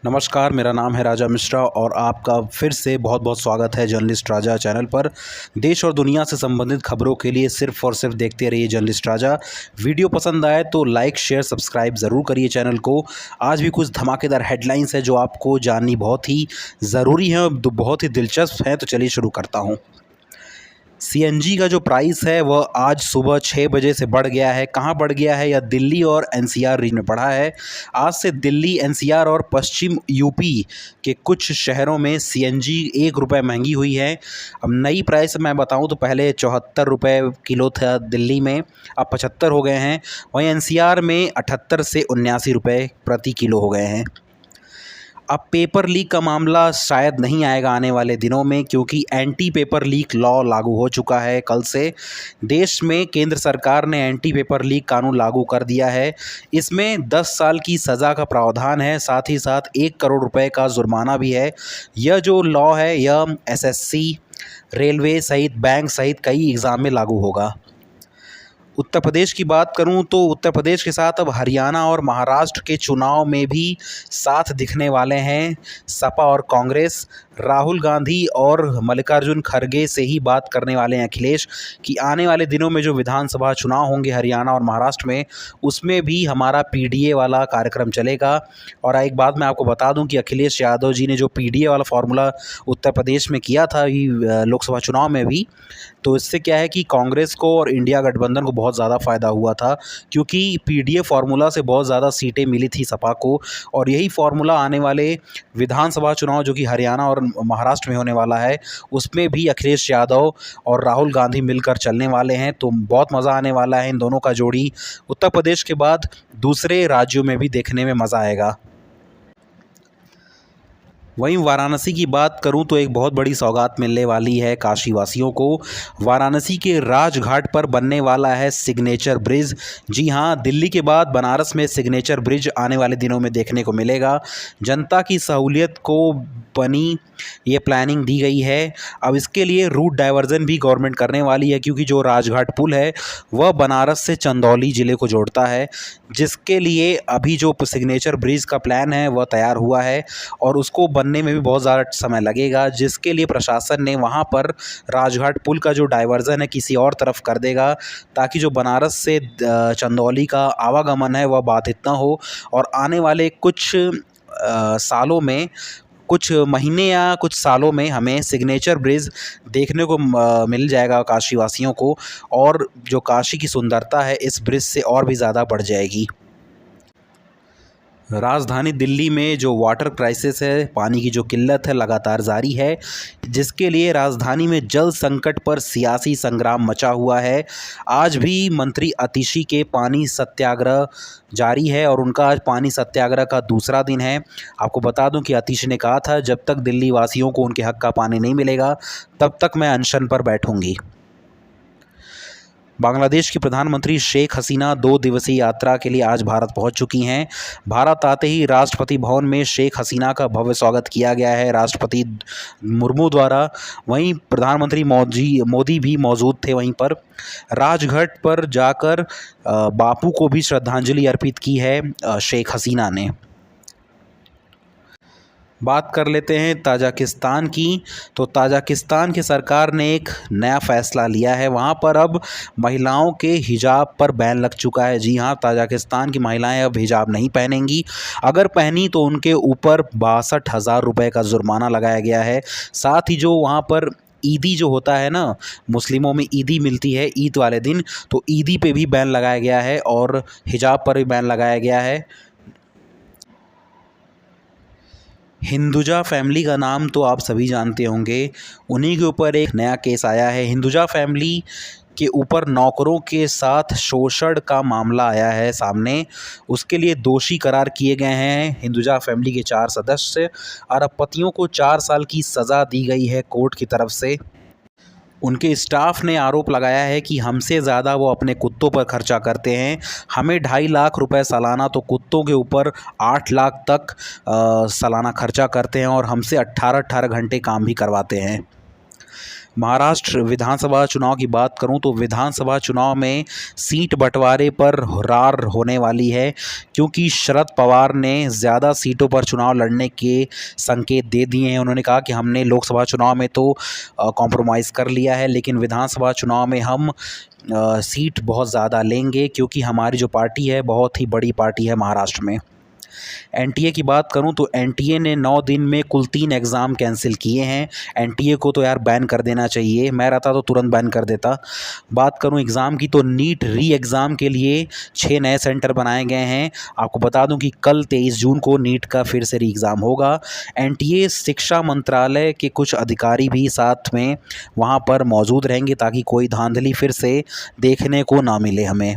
नमस्कार, मेरा नाम है राजा मिश्रा और आपका फिर से बहुत बहुत स्वागत है जर्नलिस्ट राजा चैनल पर। देश और दुनिया से संबंधित खबरों के लिए सिर्फ और सिर्फ देखते रहिए जर्नलिस्ट राजा। वीडियो पसंद आए तो लाइक शेयर सब्सक्राइब ज़रूर करिए चैनल को। आज भी कुछ धमाकेदार हेडलाइंस है जो आपको जाननी बहुत ही ज़रूरी है और बहुत ही दिलचस्प है, तो चलिए शुरू करता हूँ। सीएनजी का जो प्राइस है वह आज सुबह 6 बजे से बढ़ गया है। कहाँ बढ़ गया है? यह दिल्ली और एनसीआर रीजन में बढ़ा है। आज से दिल्ली, एनसीआर और पश्चिम यूपी के कुछ शहरों में सीएनजी 1 रुपये महंगी हुई है। अब नई प्राइस मैं बताऊं तो पहले 74 रुपये किलो था दिल्ली में, अब 75 हो गए हैं। वहीं एनसीआर में 78 से 79 रुपये प्रति किलो हो गए हैं। अब पेपर लीक का मामला शायद नहीं आएगा आने वाले दिनों में, क्योंकि एंटी पेपर लीक लॉ लागू हो चुका है। कल से देश में केंद्र सरकार ने एंटी पेपर लीक कानून लागू कर दिया है। इसमें 10 साल की सज़ा का प्रावधान है, साथ ही साथ 1 करोड़ रुपए का जुर्माना भी है। यह जो लॉ है यह एसएससी, रेलवे सहित बैंक सहित कई एग्ज़ाम में लागू होगा। उत्तर प्रदेश की बात करूं तो उत्तर प्रदेश के साथ अब हरियाणा और महाराष्ट्र के चुनाव में भी साथ दिखने वाले हैं सपा और कांग्रेस। राहुल गांधी और मल्लिकार्जुन खड़गे से ही बात करने वाले हैं अखिलेश कि आने वाले दिनों में जो विधानसभा चुनाव होंगे हरियाणा और महाराष्ट्र में, उसमें भी हमारा पीडीए वाला कार्यक्रम चलेगा। और एक बात मैं आपको बता दूं कि अखिलेश यादव जी ने जो पीडीए वाला फॉर्मूला उत्तर प्रदेश में किया था लोकसभा चुनाव में भी, तो इससे क्या है कि कांग्रेस को और इंडिया गठबंधन को बहुत ज़्यादा फ़ायदा हुआ था, क्योंकि पीडीए फार्मूला से बहुत ज़्यादा सीटें मिली थी सपा को। और यही फार्मूला आने वाले विधानसभा चुनाव जो कि हरियाणा और महाराष्ट्र में होने वाला है, उसमें भी अखिलेश यादव और राहुल गांधी मिलकर चलने वाले हैं। तो बहुत मज़ा आने वाला है इन दोनों का जोड़ी। उत्तर प्रदेश के बाद दूसरे राज्यों में भी देखने में मज़ा आएगा। वहीं वाराणसी की बात करूं तो एक बहुत बड़ी सौगात मिलने वाली है काशी वासियों को। वाराणसी के राजघाट पर बनने वाला है सिग्नेचर ब्रिज। जी हां, दिल्ली के बाद बनारस में सिग्नेचर ब्रिज आने वाले दिनों में देखने को मिलेगा। जनता की सहूलियत को बनी ये प्लानिंग दी गई है। अब इसके लिए रूट डाइवर्जन भी गवर्नमेंट करने वाली है, क्योंकि जो राजघाट पुल है वह बनारस से चंदौली ज़िले को जोड़ता है, जिसके लिए अभी जो सिग्नेचर ब्रिज का प्लान है वह तैयार हुआ है और उसको बनने में भी बहुत ज़्यादा समय लगेगा, जिसके लिए प्रशासन ने वहाँ पर राजघाट पुल का जो डाइवर्जन है किसी और तरफ कर देगा, ताकि जो बनारस से चंदौली का आवागमन है वह बाधित ना हो। और आने वाले कुछ सालों में, कुछ महीने या कुछ सालों में हमें सिग्नेचर ब्रिज देखने को मिल जाएगा काशी वासियों को, और जो काशी की सुंदरता है इस ब्रिज से और भी ज़्यादा बढ़ जाएगी। राजधानी दिल्ली में जो वाटर क्राइसिस है, पानी की जो किल्लत है, लगातार जारी है, जिसके लिए राजधानी में जल संकट पर सियासी संग्राम मचा हुआ है। आज भी मंत्री अतिशी के पानी सत्याग्रह जारी है और उनका आज पानी सत्याग्रह का दूसरा दिन है। आपको बता दूं कि अतिशी ने कहा था जब तक दिल्ली वासियों को उनके हक का पानी नहीं मिलेगा तब तक मैं अनशन पर बैठूंगी। बांग्लादेश की प्रधानमंत्री शेख हसीना 2 दिवसीय यात्रा के लिए आज भारत पहुंच चुकी हैं। भारत आते ही राष्ट्रपति भवन में शेख हसीना का भव्य स्वागत किया गया है राष्ट्रपति मुर्मू द्वारा। वहीं प्रधानमंत्री मोदी भी मौजूद थे वहीं पर। राजघाट पर जाकर बापू को भी श्रद्धांजलि अर्पित की है शेख हसीना ने। बात कर लेते हैं ताजिकिस्तान की। तो ताजिकिस्तान की सरकार ने एक नया फ़ैसला लिया है। वहाँ पर अब महिलाओं के हिजाब पर बैन लग चुका है। जी हाँ, ताजिकिस्तान की महिलाएं अब हिजाब नहीं पहनेंगी। अगर पहनी तो उनके ऊपर 62,000 रुपये का जुर्माना लगाया गया है। साथ ही जो वहाँ पर ईदी जो होता है ना, मुस्लिमों में ईदी मिलती है ईद वाले दिन, तो ईदी पे भी बैन लगाया गया है और हिजाब पर भी बैन लगाया गया है। हिंदुजा फैमिली का नाम तो आप सभी जानते होंगे। उन्हीं के ऊपर एक नया केस आया है। हिंदुजा फैमिली के ऊपर नौकरों के साथ शोषण का मामला आया है सामने। उसके लिए दोषी करार किए गए हैं हिंदुजा फैमिली के 4 सदस्य और अब पतियों को 4 साल की सज़ा दी गई है कोर्ट की तरफ से। उनके स्टाफ ने आरोप लगाया है कि हमसे ज़्यादा वो अपने कुत्तों पर खर्चा करते हैं। हमें 2.5 लाख रुपए सालाना, तो कुत्तों के ऊपर 8 लाख तक सालाना खर्चा करते हैं और हमसे 18-18 घंटे काम भी करवाते हैं। महाराष्ट्र विधानसभा चुनाव की बात करूं तो विधानसभा चुनाव में सीट बंटवारे पर हुर्रार होने वाली है, क्योंकि शरद पवार ने ज़्यादा सीटों पर चुनाव लड़ने के संकेत दे दिए हैं। उन्होंने कहा कि हमने लोकसभा चुनाव में तो कॉम्प्रोमाइज़ कर लिया है, लेकिन विधानसभा चुनाव में हम सीट बहुत ज़्यादा लेंगे, क्योंकि हमारी जो पार्टी है बहुत ही बड़ी पार्टी है महाराष्ट्र में। एनटीए की बात करूं तो एनटीए ने 9 दिन में कुल 3 एग्ज़ाम कैंसिल किए हैं। एनटीए को तो यार बैन कर देना चाहिए, मैं रहता तो तुरंत बैन कर देता। बात करूं एग्ज़ाम की तो नीट री एग्ज़ाम के लिए 6 नए सेंटर बनाए गए हैं। आपको बता दूं कि कल 23 जून को नीट का फिर से री एग्ज़ाम होगा। एनटीए शिक्षा मंत्रालय के कुछ अधिकारी भी साथ में वहां पर मौजूद रहेंगे, ताकि कोई धांधली फिर से देखने को ना मिले हमें।